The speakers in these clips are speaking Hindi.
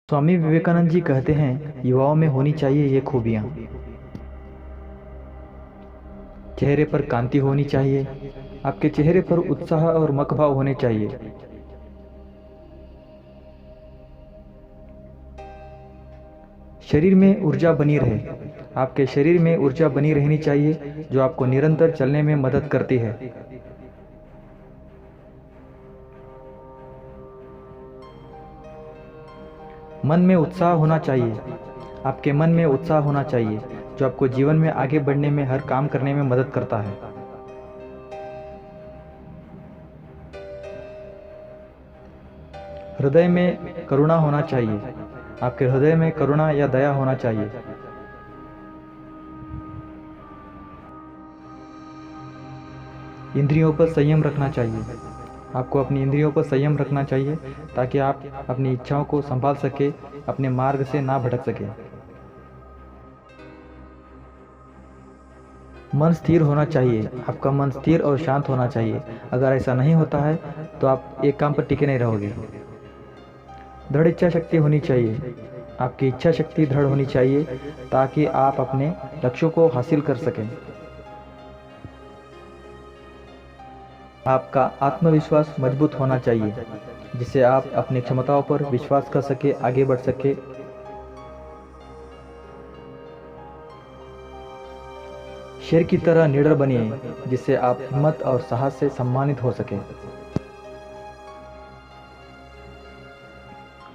स्वामी विवेकानंद जी कहते हैं, युवाओं में होनी चाहिए ये खूबियाँ। चेहरे पर कांति होनी चाहिए। आपके चेहरे पर उत्साह और मखभाव होने चाहिए। शरीर में ऊर्जा बनी रहे। आपके शरीर में ऊर्जा बनी रहनी चाहिए, जो आपको निरंतर चलने में मदद करती है। मन में उत्साह होना चाहिए। आपके मन में उत्साह होना चाहिए, जो आपको जीवन में आगे बढ़ने में, हर काम करने में मदद करता है। हृदय में करुणा होना चाहिए। आपके हृदय में करुणा या दया होना चाहिए। इंद्रियों पर संयम रखना चाहिए। आपको अपनी इंद्रियों पर संयम रखना चाहिए, ताकि आप अपनी इच्छाओं को संभाल सके, अपने मार्ग से ना भटक सके। मन स्थिर होना चाहिए। आपका मन स्थिर और शांत होना चाहिए। अगर ऐसा नहीं होता है तो आप एक काम पर टिके नहीं रहोगे। दृढ़ इच्छा शक्ति होनी चाहिए। आपकी इच्छा शक्ति दृढ़ होनी चाहिए, ताकि आप अपने लक्ष्यों को हासिल कर सकें। आपका आत्मविश्वास मजबूत होना चाहिए, जिससे आप अपनी क्षमताओं पर विश्वास कर सके, आगे बढ़ सके। शेर की तरह निडर बनिए, जिससे आप हिम्मत और साहस से सम्मानित हो सके।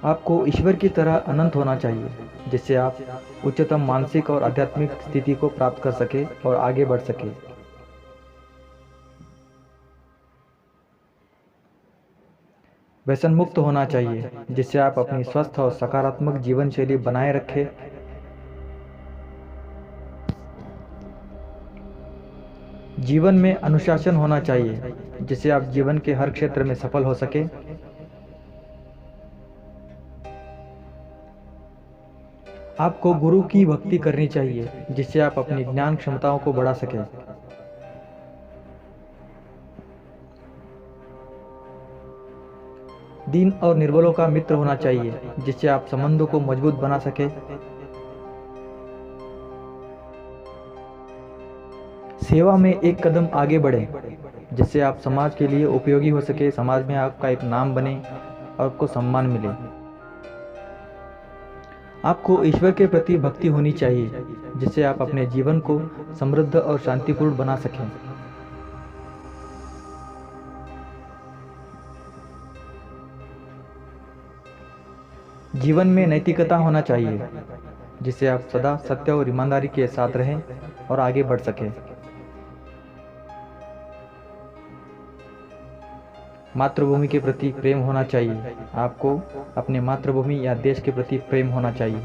आपको ईश्वर की तरह अनंत होना चाहिए, जिससे आप उच्चतम मानसिक और आध्यात्मिक स्थिति को प्राप्त कर सके और आगे बढ़ सके। व्यसन मुक्त होना चाहिए, जिससे आप अपनी स्वस्थ और सकारात्मक जीवन शैली बनाए रखें। जीवन में अनुशासन होना चाहिए, जिससे आप जीवन के हर क्षेत्र में सफल हो सके। आपको गुरु की भक्ति करनी चाहिए, जिससे आप अपनी ज्ञान क्षमताओं को बढ़ा सकें। दीन और निर्बलों का मित्र होना चाहिए, जिससे आप संबंधों को मजबूत बना सके। सेवा में एक कदम आगे बढ़े, जिससे आप समाज के लिए उपयोगी हो सके, समाज में आपका एक नाम बने और आपको सम्मान मिले। आपको ईश्वर के प्रति भक्ति होनी चाहिए, जिससे आप अपने जीवन को समृद्ध और शांतिपूर्ण बना सकें। जीवन में नैतिकता होना चाहिए, जिससे आप सदा सत्य और ईमानदारी के साथ रहें और आगे बढ़ सकें। मातृभूमि के प्रति प्रेम होना चाहिए। आपको अपने मातृभूमि या देश के प्रति प्रेम होना चाहिए।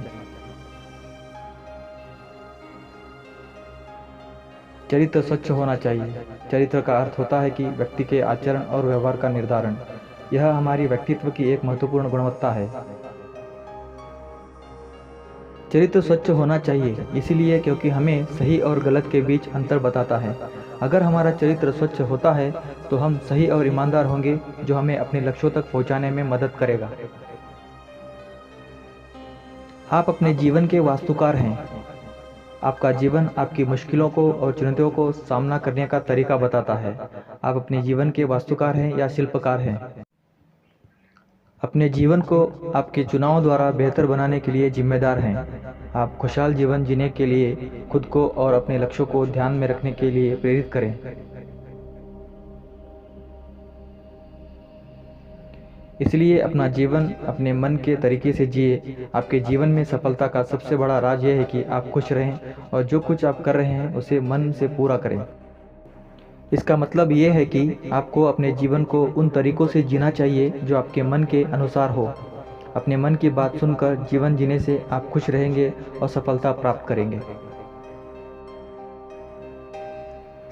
चरित्र स्वच्छ होना चाहिए। चरित्र का अर्थ होता है कि व्यक्ति के आचरण और व्यवहार का निर्धारण। यह हमारी व्यक्तित्व की एक महत्वपूर्ण गुणवत्ता है। चरित्र स्वच्छ होना चाहिए, इसलिए क्योंकि हमें सही और गलत के बीच अंतर बताता है। अगर हमारा चरित्र स्वच्छ होता है तो हम सही और ईमानदार होंगे, जो हमें अपने लक्ष्यों तक पहुंचाने में मदद करेगा। आप अपने जीवन के वास्तुकार हैं। आपका जीवन आपकी मुश्किलों को और चुनौतियों को सामना करने का तरीका बताता है। आप अपने जीवन के वास्तुकार हैं या शिल्पकार हैं। अपने जीवन को आपके चुनावों द्वारा बेहतर बनाने के लिए जिम्मेदार हैं। आप खुशहाल जीवन जीने के लिए खुद को और अपने लक्ष्यों को ध्यान में रखने के लिए प्रेरित करें। इसलिए अपना जीवन अपने मन के तरीके से जिए। आपके जीवन में सफलता का सबसे बड़ा राज यह है कि आप खुश रहें और जो कुछ आप कर रहे हैं उसे मन से पूरा करें। इसका मतलब ये है कि आपको अपने जीवन को उन तरीकों से जीना चाहिए जो आपके मन के अनुसार हो। अपने मन की बात सुनकर जीवन जीने से आप खुश रहेंगे और सफलता प्राप्त करेंगे।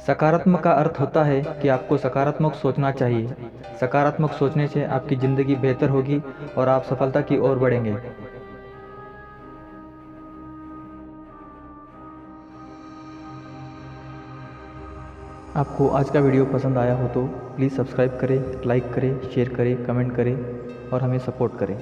सकारात्मक का अर्थ होता है कि आपको सकारात्मक सोचना चाहिए। सकारात्मक सोचने से आपकी ज़िंदगी बेहतर होगी और आप सफलता की ओर बढ़ेंगे। आपको आज का वीडियो पसंद आया हो तो प्लीज़ सब्सक्राइब करें, लाइक करें, शेयर करें, कमेंट करें और हमें सपोर्ट करें।